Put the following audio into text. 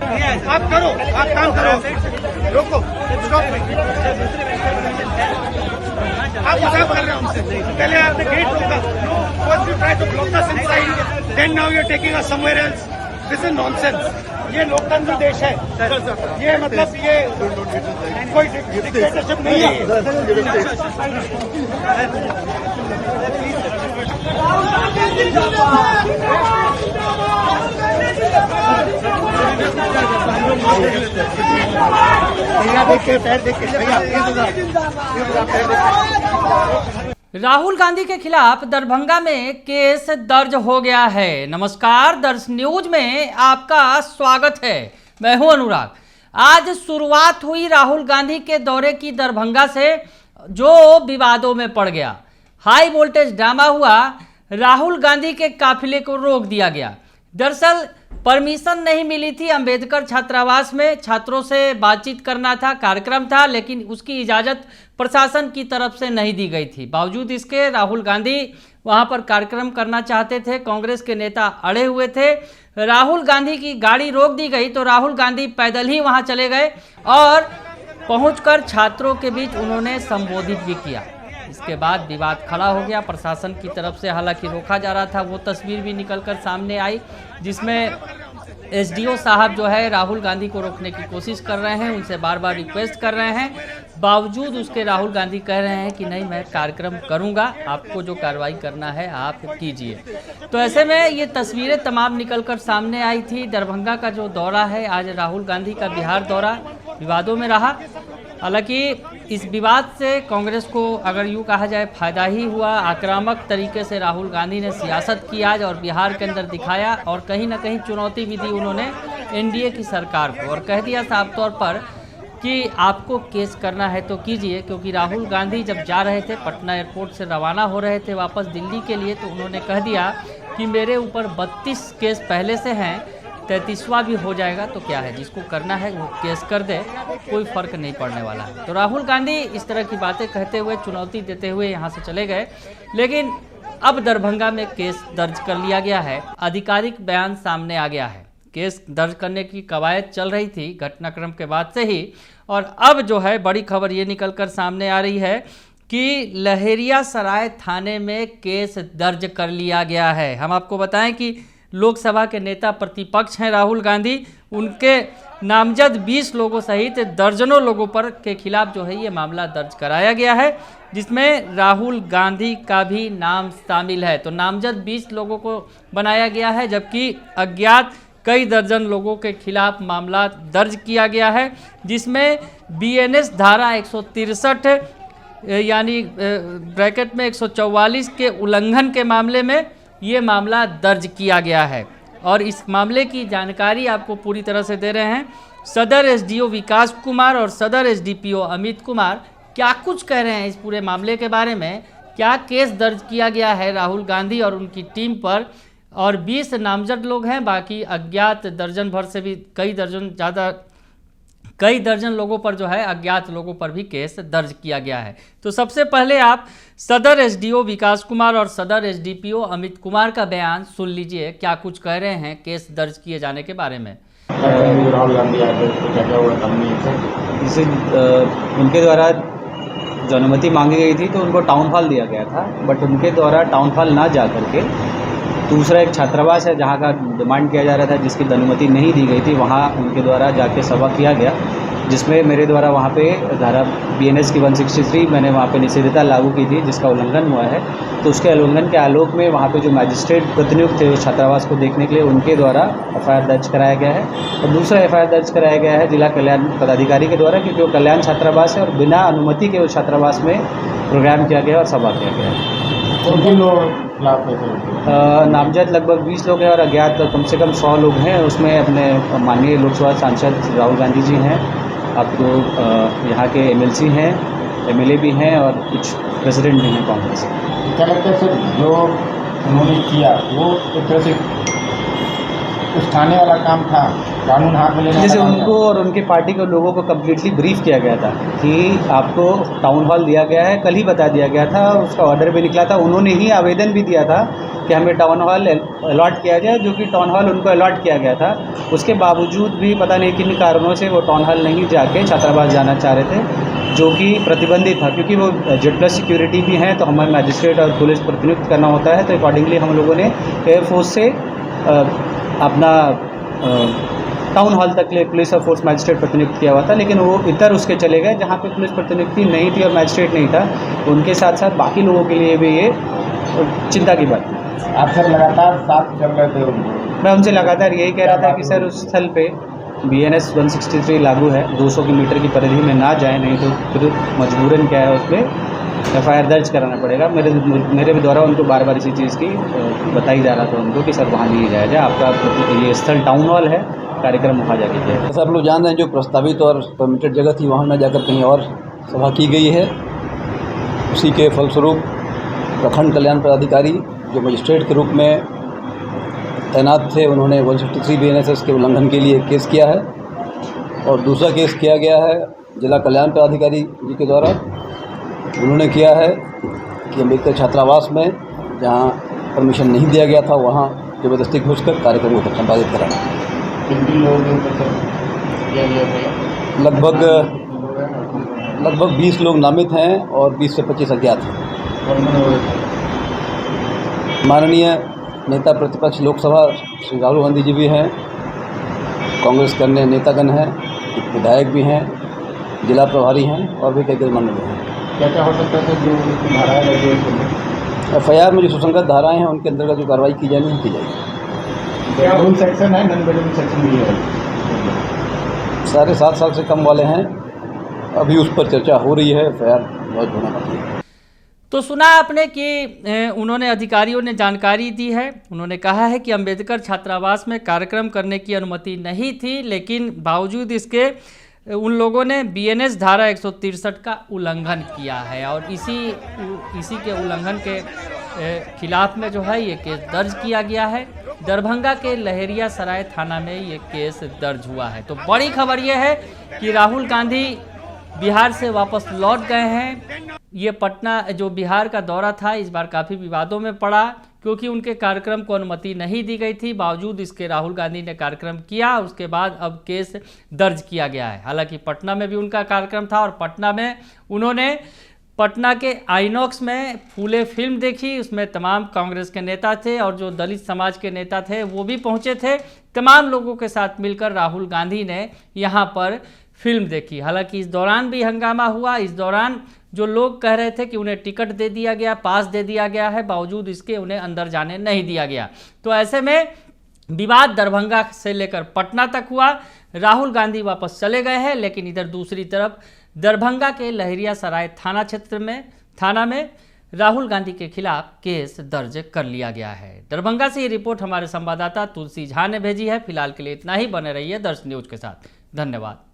आप करो, आप काम करो, रोको, स्टॉप। आप मजाक कर रहे हो हमसे। पहले आपने गेट रोका, first you try to block us inside, then now you are taking us somewhere else. This is nonsense. ये लोकतंत्र देश है, ये मतलब ये कोई डिक्टेटरशिप नहीं है। राहुल गांधी के खिलाफ दरभंगा में केस दर्ज हो गया है। नमस्कार, दर्श न्यूज में आपका स्वागत है। मैं हूं अनुराग। आज शुरुआत हुई राहुल गांधी के दौरे की दरभंगा से, जो विवादों में पड़ गया। हाई वोल्टेज ड्रामा हुआ, राहुल गांधी के काफिले को रोक दिया गया। दरअसल परमिशन नहीं मिली थी अंबेडकर छात्रावास में, छात्रों से बातचीत करना था, कार्यक्रम था, लेकिन उसकी इजाज़त प्रशासन की तरफ से नहीं दी गई थी। बावजूद इसके राहुल गांधी वहां पर कार्यक्रम करना चाहते थे। कांग्रेस के नेता अड़े हुए थे। राहुल गांधी की गाड़ी रोक दी गई तो राहुल गांधी पैदल ही वहां चले गए और पहुंचकर छात्रों के बीच उन्होंने संबोधित भी किया। इसके बाद विवाद खड़ा हो गया। प्रशासन की तरफ से हालांकि रोका जा रहा था। वो तस्वीर भी निकलकर सामने आई जिसमें एसडीओ साहब जो है राहुल गांधी को रोकने की कोशिश कर रहे हैं, उनसे बार बार रिक्वेस्ट कर रहे हैं। बावजूद उसके राहुल गांधी कह रहे हैं कि नहीं, मैं कार्यक्रम करूंगा, आपको जो कार्रवाई करना है आप कीजिए। तो ऐसे में ये तस्वीरें तमाम निकलकर सामने आई थी। दरभंगा का जो दौरा है, आज राहुल गांधी का बिहार दौरा विवादों में रहा। हालांकि इस विवाद से कांग्रेस को अगर यूँ कहा जाए फायदा ही हुआ। आक्रामक तरीके से राहुल गांधी ने सियासत की आज और बिहार के अंदर दिखाया, और कहीं ना कहीं चुनौती भी दी उन्होंने एनडीए की सरकार को, और कह दिया साफ तौर पर कि आपको केस करना है तो कीजिए। क्योंकि राहुल गांधी जब जा रहे थे, पटना एयरपोर्ट से रवाना हो रहे थे वापस दिल्ली के लिए, तो उन्होंने कह दिया कि मेरे ऊपर 32 केस पहले से हैं, 33वां भी हो जाएगा तो क्या है, जिसको करना है वो केस कर दे, कोई फर्क नहीं पड़ने वाला है। तो राहुल गांधी इस तरह की बातें कहते हुए, चुनौती देते हुए यहाँ से चले गए। लेकिन अब दरभंगा में केस दर्ज कर लिया गया है। आधिकारिक बयान सामने आ गया है। केस दर्ज करने की कवायद चल रही थी घटनाक्रम के बाद से ही, और अब जो है बड़ी खबर ये निकलकर सामने आ रही है कि लहेरियासराय थाने में केस दर्ज कर लिया गया है। हम आपको बताएं कि लोकसभा के नेता प्रतिपक्ष हैं राहुल गांधी, उनके नामजद 20 लोगों सहित दर्जनों लोगों पर के खिलाफ जो है ये मामला दर्ज कराया गया है, जिसमें राहुल गांधी का भी नाम शामिल है। तो नामजद 20 लोगों को बनाया गया है, जबकि अज्ञात कई दर्जन लोगों के खिलाफ मामला दर्ज किया गया है, जिसमें बीएनएस धारा 163 यानी ब्रैकेट में 144 के उल्लंघन के मामले में ये मामला दर्ज किया गया है। और इस मामले की जानकारी आपको पूरी तरह से दे रहे हैं सदर एसडीओ विकास कुमार और सदर एसडीपीओ अमित कुमार। क्या कुछ कह रहे हैं इस पूरे मामले के बारे में, क्या केस दर्ज किया गया है राहुल गांधी और उनकी टीम पर, और 20 नामजद लोग हैं, बाकी अज्ञात दर्जन भर से भी कई दर्जन लोगों पर जो है अज्ञात लोगों पर भी केस दर्ज किया गया है। तो सबसे पहले आप सदर एसडीओ विकास कुमार और सदर एसडीपीओ अमित कुमार का बयान सुन लीजिए, क्या कुछ कह रहे हैं केस दर्ज किए जाने के बारे में। राहुल गांधी जिसे उनके द्वारा जो अनुमति मांगी गई थी तो उनको टाउन हॉल दिया गया था, बट उनके द्वारा टाउन हॉल ना जा करके दूसरा एक छात्रावास है जहाँ का डिमांड किया जा रहा था, जिसकी अनुमति नहीं दी गई थी, वहाँ उनके द्वारा जाके सभा किया गया, जिसमें मेरे द्वारा वहाँ पे धारा बीएनएस की 163 मैंने वहाँ पे निषेधता लागू की थी, जिसका उल्लंघन हुआ है। तो उसके उल्लंघन के आलोक में वहाँ पे जो मैजिस्ट्रेट प्रतिनियुक्त थे उस छात्रावास को देखने के लिए, उनके द्वारा एफआईआर दर्ज कराया गया है। और दूसरा एफआईआर दर्ज कराया गया है जिला कल्याण पदाधिकारी के द्वारा, क्योंकि वो कल्याण छात्रावास है और बिना अनुमति के उस छात्रावास में प्रोग्राम किया गया और सभा किया गया है। नामजद लगभग 20 लोग हैं और अज्ञात कम से कम 100 लोग हैं। उसमें अपने माननीय लोकसभा सांसद राहुल गांधी जी हैं, आपको यहाँ के एमएलसी हैं, एमएलए भी हैं और कुछ प्रेसिडेंट भी हैं कांग्रेस। क्या लगता है सर, जो उन्होंने किया वो एक तरह से कुछ ठाने वाला काम था, कानून हाथ में लेने जैसे वाला काम उनको और उनके पार्टी के लोगों को कम्प्लीटली ब्रीफ किया गया था कि आपको टाउन हॉल दिया गया है, कल ही बता दिया गया था, उसका ऑर्डर भी निकला था, उन्होंने ही आवेदन भी दिया था कि हमें टाउन हॉल अलॉट किया जाए, जो कि टाउन हॉल उनको अलॉट किया गया था। उसके बावजूद भी पता नहीं किन कारणों से वो टाउन हॉल नहीं जाके छात्रावास जाना चाह रहे थे, जो कि प्रतिबंधित था, क्योंकि वो जेड+ सिक्योरिटी भी हैं, तो हमें मैजिस्ट्रेट और पुलिस प्रतिनियुक्त करना होता है। तो अकॉर्डिंगली हम लोगों ने एयरफोर्स से अपना टाउन हॉल तक ले पुलिस और फोर्स मैजिस्ट्रेट प्रतिनियुक्त किया हुआ था, लेकिन वो इधर उसके चले गए जहाँ पे पुलिस प्रतिनियुक्ति नहीं थी और मैजिस्ट्रेट नहीं था। उनके साथ साथ बाकी लोगों के लिए भी ये चिंता की बात थी। आप सर लगातार साथ चल रहे थे उनको। मैं उनसे लगातार यही कह रहा था कि सर उस स्थल पे BNS 163 लागू है, 200 मीटर की परिधि में ना जाए, नहीं तो फिर मजबूरन क्या है उस पर FIR दर्ज कराना पड़ेगा। मेरे भी द्वारा उनको बार बार इसी चीज़ की बताई जा रहा था उनको कि सर वहाँ नहीं जाया जाए, आपका ये स्थल टाउन हॉल है, कार्यक्रम वहाँ जाके किया। जैसा आप लोग जान रहे हैं, जो प्रस्तावित और परमिटेड जगह थी वहाँ न जाकर कहीं और सभा की गई है। उसी के फलस्वरूप प्रखंड कल्याण पदाधिकारी जो मजिस्ट्रेट के रूप में तैनात थे, उन्होंने 163 BNSS के उल्लंघन के लिए केस किया है और दूसरा केस किया गया है जिला कल्याण पदाधिकारी जी के द्वारा। उन्होंने किया है कि अम्बेडकर छात्रावास में जहाँ परमिशन नहीं दिया गया था वहाँ ज़बरदस्ती घुसकर कार्यक्रमों को संपादित कराना। किन लोगों के ऊपर सर किया गया था? लगभग 20 लोग नामित हैं और 20 से 25 अज्ञात हैं। माननीय नेता प्रतिपक्ष लोकसभा श्री राहुल गांधी जी भी हैं, कांग्रेस के अन्य नेतागण हैं, विधायक भी हैं, जिला प्रभारी हैं और भी कई गणमान्य लोग हैं। क्या क्या हो सकता है जो धाराएं लगी है? FIR में जो सुसंगत धाराएं हैं उनके अंतर्गत जो कार्रवाई की जानी है की जाएगी। बेडरूम सेक्शन है, नॉन बेडरूम सेक्शन भी है? सारे 7 साल से कम वाले हैं, अभी उस पर चर्चा हो रही है, FIR लॉन्च होना बाकी है। तो सुना आपने कि उन्होंने अधिकारियों ने जानकारी दी है। उन्होंने कहा है कि अंबेडकर छात्रावास में कार्यक्रम करने की अनुमति नहीं थी, लेकिन बावजूद इसके उन लोगों ने BNS धारा 163 का उल्लंघन किया है और इसी के उल्लंघन के खिलाफ में जो है ये केस दर्ज किया गया है। दरभंगा के लहेरिया सराय थाना में ये केस दर्ज हुआ है। तो बड़ी खबर ये है कि राहुल गांधी बिहार से वापस लौट गए हैं। ये पटना जो बिहार का दौरा था इस बार काफ़ी विवादों में पड़ा, क्योंकि उनके कार्यक्रम को अनुमति नहीं दी गई थी। बावजूद इसके राहुल गांधी ने कार्यक्रम किया, उसके बाद अब केस दर्ज किया गया है। हालांकि पटना में भी उनका कार्यक्रम था और पटना में उन्होंने पटना के आइनॉक्स में फूले फिल्म देखी। उसमें तमाम कांग्रेस के नेता थे और जो दलित समाज के नेता थे वो भी पहुंचे थे। तमाम लोगों के साथ मिलकर राहुल गांधी ने यहाँ पर फिल्म देखी। हालांकि इस दौरान भी हंगामा हुआ। इस दौरान जो लोग कह रहे थे कि उन्हें टिकट दे दिया गया, पास दे दिया गया है, बावजूद इसके उन्हें अंदर जाने नहीं दिया गया। तो ऐसे में विवाद दरभंगा से लेकर पटना तक हुआ। राहुल गांधी वापस चले गए हैं, लेकिन इधर दूसरी तरफ दरभंगा के लहेरिया सराय थाना में राहुल गांधी के खिलाफ केस दर्ज कर लिया गया है। दरभंगा से ये रिपोर्ट हमारे संवाददाता तुलसी झा ने भेजी है। फिलहाल के लिए इतना ही। बने रहिए दर्श न्यूज के साथ। धन्यवाद।